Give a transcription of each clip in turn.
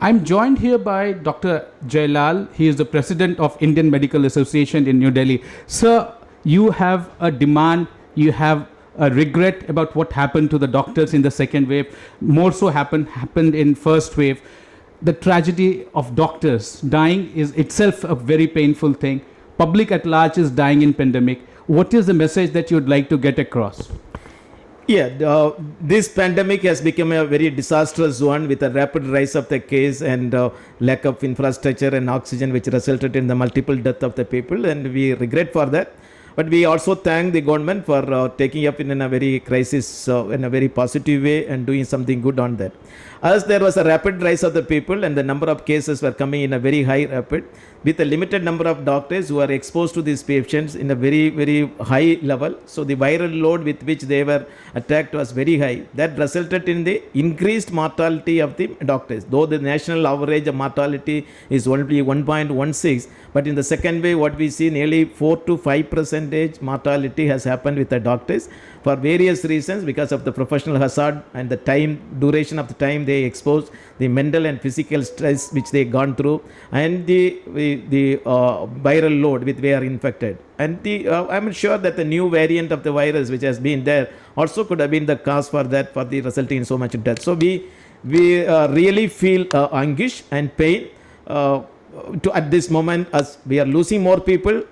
I'm joined here by Dr. Jayalal. He is the president of Indian Medical Association in New Delhi. Sir, you have a demand, you have a regret about what happened to the doctors in the second wave. More so happened in first wave. The tragedy of doctors dying is itself a very painful thing. Public at large is dying in pandemic. What is the message that you'd like to get across? Yeah, this pandemic has become a very disastrous one with a rapid rise of the case and lack of infrastructure and oxygen, which resulted in the multiple death of the people, and we regret for that. But we also thank the government for taking up in a very crisis, in a very positive way and doing something good on that. As there was a rapid rise of the people and the number of cases were coming in a very high rapid, with a limited number of doctors who are exposed to these patients in a very, very high level. So the viral load with which they were attacked was very high. That resulted in the increased mortality of the doctors. Though the national average of mortality is only 1.16, but in the second wave, what we see nearly 4 to 5% mortality has happened with the doctors for various reasons, because of the professional hazard and the time duration of the time they exposed, the mental and physical stress which they gone through, and the viral load with they are infected. And I'm sure that the new variant of the virus which has been there also could have been the cause for that, for the resulting in so much death. So we really feel anguish and pain at this moment, as we are losing more people.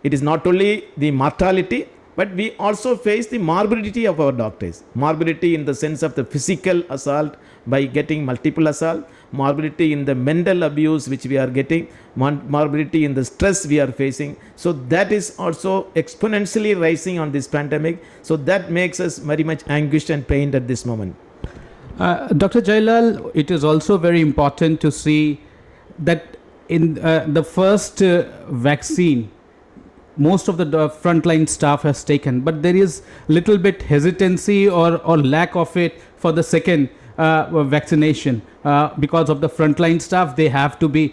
It is not only the mortality, but we also face the morbidity of our doctors. Morbidity in the sense of the physical assault by getting multiple assault, morbidity in the mental abuse which we are getting, morbidity in the stress we are facing. So that is also exponentially rising on this pandemic. So that makes us very much anguished and pained at this moment. Dr. Jayalal, it is also very important to see that in the first vaccine, most of the frontline staff has taken, but there is little bit hesitancy or lack of it for the second vaccination. Because of the frontline staff, they have to be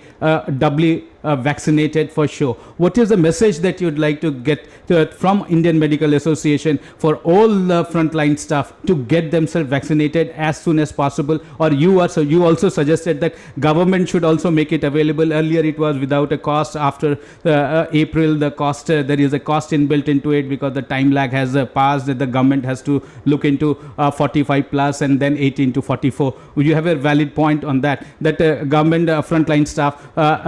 doubly vaccinated for sure. What is the message that you'd like to get from Indian Medical Association for all the frontline staff to get themselves vaccinated as soon as possible? Or you also suggested that government should also make it available. Earlier it was without a cost. After April, the cost there is a cost inbuilt into it because the time lag has passed, that the government has to look into 45 plus and then 18 to 44. Would you have a valid point on that government frontline staff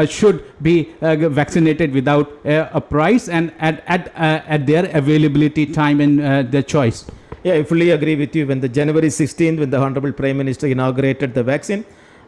should be vaccinated without a price and at their availability time and their choice? Yeah, I fully agree with you. When the January 16th, when the Honorable Prime Minister inaugurated the vaccine,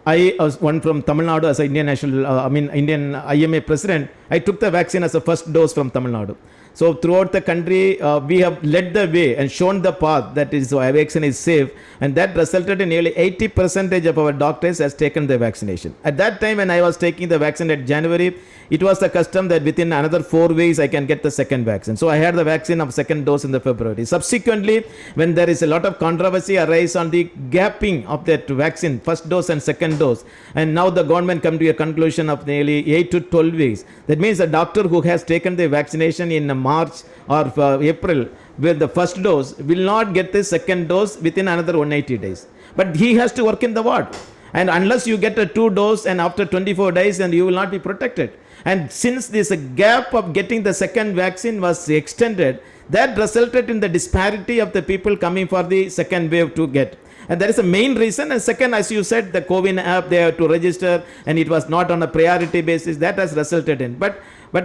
I was one from Tamil Nadu as Indian Indian IMA president. I took the vaccine as a first dose from Tamil Nadu. So throughout the country, we have led the way and shown the path that is vaccine is safe, and that resulted in nearly 80% of our doctors has taken the vaccination. At that time, when I was taking the vaccine at January, it was the custom that within another 4 weeks I can get the second vaccine. So I had the vaccine of second dose in the February. Subsequently, when there is a lot of controversy arise on the gapping of that vaccine, first dose and second dose, and now the government come to a conclusion of nearly 8 to 12 weeks. That means a doctor who has taken the vaccination in March or April with the first dose will not get the second dose within another 180 days. But he has to work in the ward. And unless you get a 2 dose and after 24 days, then you will not be protected. And since this gap of getting the second vaccine was extended, that resulted in the disparity of the people coming for the second wave to get. And that is the main reason. And second, as you said, the COVID app, they have to register and it was not on a priority basis. That has resulted in. But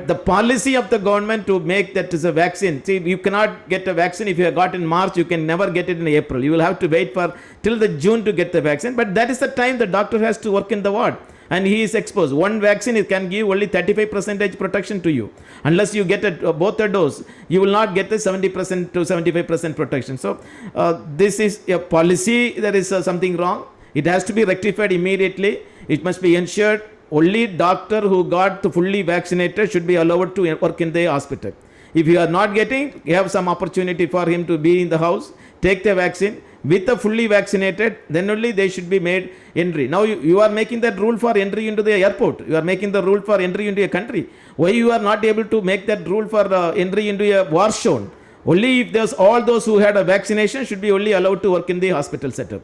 the policy of the government to make that is a vaccine. See, you cannot get a vaccine if you have got in March, you can never get it in April. You will have to wait for till the June to get the vaccine. But that is the time the doctor has to work in the ward. And he is exposed. One vaccine, it can give only 35% protection to you. Unless you get both a dose, you will not get the 70% to 75% protection. So this is a policy. There is something wrong. It has to be rectified immediately. It must be ensured only doctor who got fully vaccinated should be allowed to work in the hospital. If you are not getting, you have some opportunity for him to be in the house, take the vaccine. With the fully vaccinated, then only they should be made entry. Now you are making that rule for entry into the airport. You are making the rule for entry into a country. Why you are not able to make that rule for entry into a war zone? Only if there's all those who had a vaccination should be only allowed to work in the hospital setup.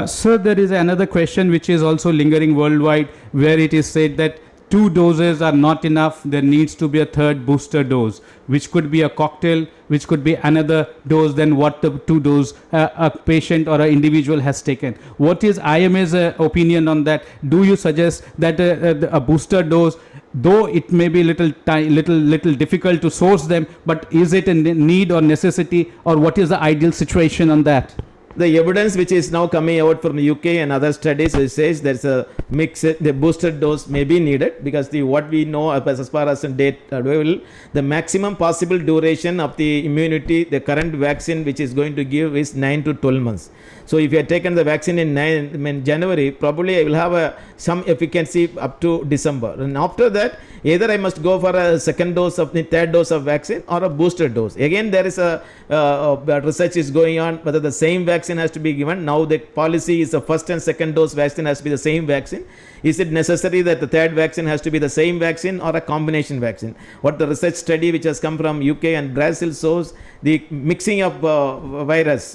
Sir, there is another question which is also lingering worldwide, where it is said that 2 doses are not enough. There needs to be a third booster dose, which could be a cocktail, which could be another dose than what the 2 dose a patient or an individual has taken. What is IMA's opinion on that? Do you suggest that a booster dose, though it may be little difficult to source them, but is it a need or necessity, or what is the ideal situation on that? The evidence which is now coming out from the UK and other studies, it says there's a mix, the booster dose may be needed, because what we know as far as date available, the maximum possible duration of the immunity the current vaccine which is going to give is 9 to 12 months. So if you have taken the vaccine in January, probably I will have some efficacy up to December, and after that either I must go for a second dose of the third dose of vaccine or a booster dose. Again, there is a research is going on whether the same vaccine has to be given. Now the policy is the first and second dose vaccine has to be the same vaccine. Is it necessary that the third vaccine has to be the same vaccine or a combination vaccine? What the research study which has come from UK and Brazil shows, the mixing of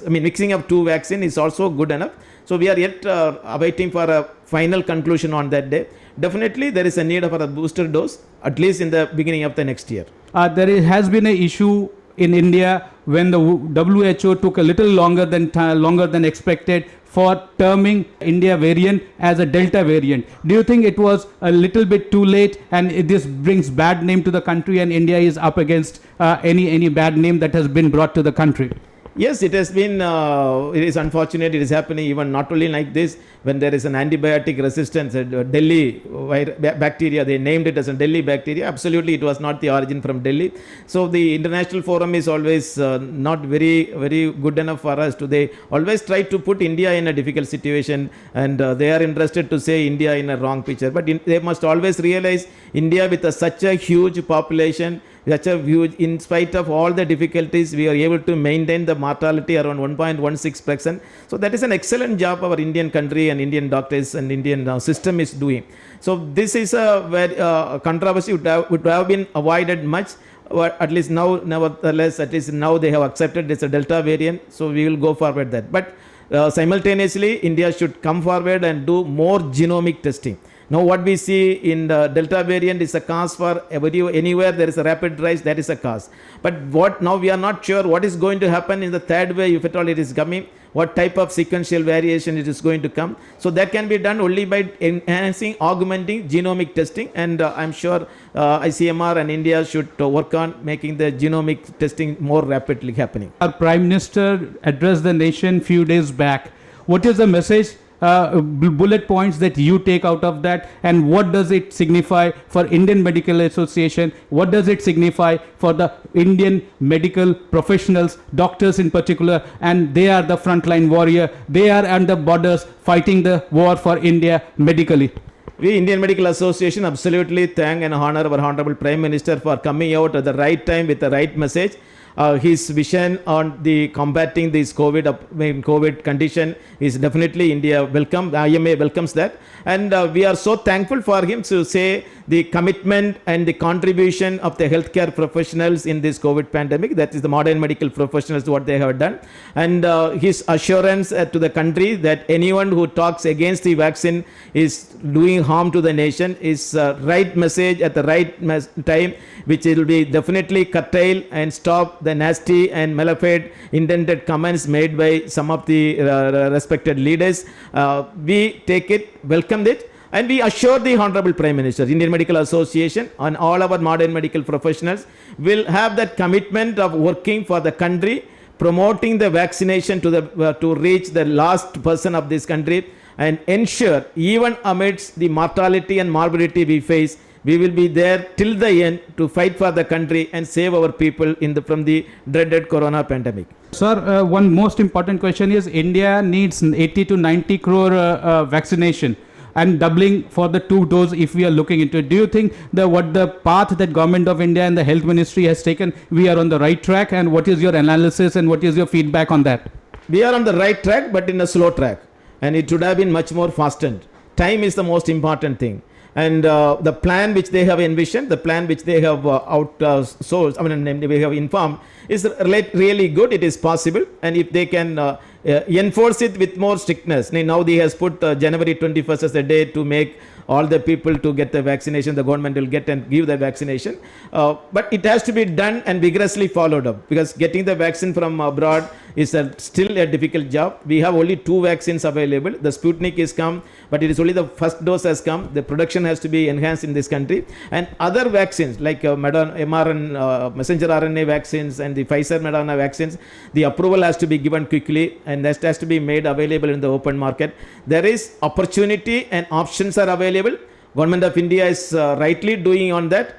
mixing of two vaccine is also good enough. So we are yet awaiting for a final conclusion on that day. Definitely there is a need for a booster dose, at least in the beginning of the next year. Has been an issue in India when the WHO took a little longer than expected for terming India variant as a Delta variant. Do you think it was a little bit too late, and this brings bad name to the country, and India is up against any bad name that has been brought to the country? Yes, it has been, it is unfortunate it is happening even not only like this, when there is an antibiotic resistance, Delhi bacteria, they named it as a Delhi bacteria. Absolutely, it was not the origin from Delhi. So the international forum is always not very, very good enough for us. They always try to put India in a difficult situation, and they are interested to say India in a wrong picture. But they must always realize India with such a huge population, in spite of all the difficulties, we are able to maintain the mortality around 1.16%. So that is an excellent job our Indian country and Indian doctors and Indian system is doing. So this is a very controversy would have been avoided much. But at least now, nevertheless, at least now they have accepted it's a Delta variant. So we will go forward that. But simultaneously, India should come forward and do more genomic testing. Now what we see in the Delta variant is a cause for anywhere there is a rapid rise, that is a cause. But what now we are not sure what is going to happen in the third wave, if at all it is coming, what type of sequential variation it is going to come. So that can be done only by enhancing, augmenting genomic testing, and I'm sure ICMR and India should work on making the genomic testing more rapidly happening. Our Prime Minister addressed the nation few days back. What is the message? Bullet points that you take out of that, and what does it signify for Indian Medical Association? What does it signify for the Indian medical professionals, doctors in particular? And they are the frontline warrior. They are on the borders fighting the war for India medically. We Indian Medical Association absolutely thank and honor our Honorable Prime Minister for coming out at the right time with the right message. His vision on the combating this COVID condition is definitely India welcome. IMA welcomes that, and we are so thankful for him to say the commitment and the contribution of the healthcare professionals in this COVID pandemic. That is the modern medical professionals, what they have done, and his assurance to the country that anyone who talks against the vaccine is doing harm to the nation is right message at the right time, which will be definitely curtail and stop the nasty and malevolent intended comments made by some of the respected leaders. We take it, welcome it, and we assure the Honorable Prime Minister, Indian Medical Association and all our modern medical professionals will have that commitment of working for the country, promoting the vaccination to reach the last person of this country, and ensure even amidst the mortality and morbidity we face, we will be there till the end to fight for the country and save our people from the dreaded corona pandemic. Sir, one most important question is India needs 80 to 90 crore vaccination and doubling for the 2 dose if we are looking into it. Do you think what the path that Government of India and the Health Ministry has taken, we are on the right track, and what is your analysis and what is your feedback on that? We are on the right track, but in a slow track, and it should have been much more fastened. Time is the most important thing. And the plan which they have envisioned, the plan which they have outsourced, we have informed, is really good. It is possible, and if they can enforce it with more strictness. Now they has put January 21st as the day to make all the people to get the vaccination. The government will get and give the vaccination, but it has to be done and vigorously followed up, because getting the vaccine from abroad is still a difficult job. We have only 2 vaccines available. The Sputnik is come, but it is only the first dose has come. The production has to be enhanced in this country, and other vaccines like mRNA, messenger RNA vaccines and the Pfizer Moderna vaccines, the approval has to be given quickly, and that has to be made available in the open market. There is opportunity and options are available. Government of India is rightly doing on that.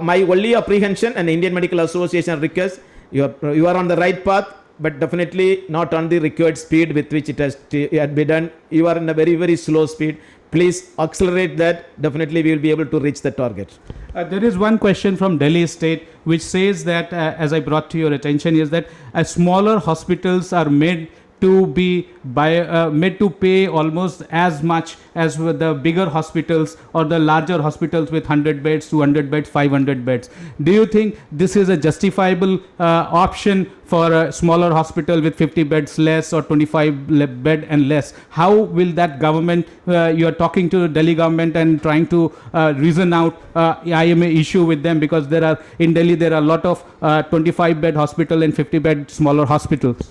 My only apprehension, and the Indian Medical Association request, you are on the right path, but definitely not on the required speed with which it has been done. You are in a very, very slow speed. Please accelerate that. Definitely we will be able to reach the target. There is one question from Delhi State which says that, as I brought to your attention, is that smaller hospitals are made to be made to pay almost as much as with the bigger hospitals or the larger hospitals with 100 beds, 200 beds, 500 beds. Do you think this is a justifiable option for a smaller hospital with 50 beds less or 25 bed and less? How will that government, you are talking to the Delhi government and trying to reason out IMA issue with them, because in Delhi there are a lot of 25 bed hospital and 50 bed smaller hospitals.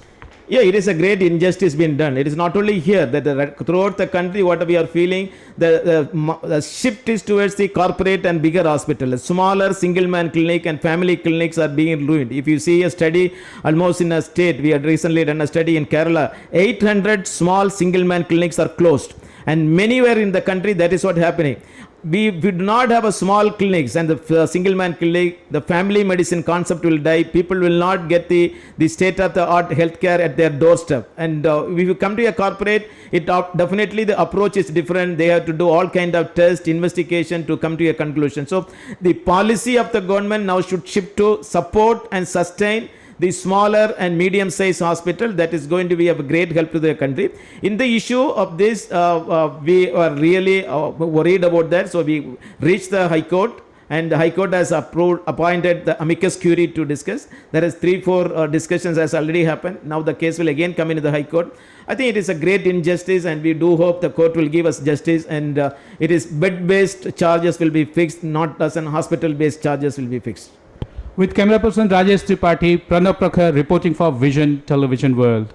Yeah, it is a great injustice being done. It is not only here, that throughout the country, what we are feeling, the shift is towards the corporate and bigger hospitals. Smaller single-man clinic and family clinics are being ruined. If you see a study, almost in a state, we had recently done a study in Kerala, 800 small single-man clinics are closed. And many were in the country, that is what happening. We do not have a small clinics, and the single man clinic, the family medicine concept will die. People will not get the state of the art healthcare at their doorstep. And if you come to a corporate, definitely the approach is different. They have to do all kind of test investigation to come to a conclusion. So the policy of the government now should shift to support and sustain the smaller and medium sized hospital. That is going to be of great help to the country. In the issue of this, we are really worried about that. So we reached the High Court, and the High Court has appointed the amicus curiae to discuss. There is 3-4 discussions has already happened. Now the case will again come into the High Court. I think it is a great injustice, and we do hope the court will give us justice, and it is bed-based charges will be fixed, not as an hospital-based charges will be fixed. With camera person Rajesh Tripathi, Pranab Prakhar reporting for Vision Television World.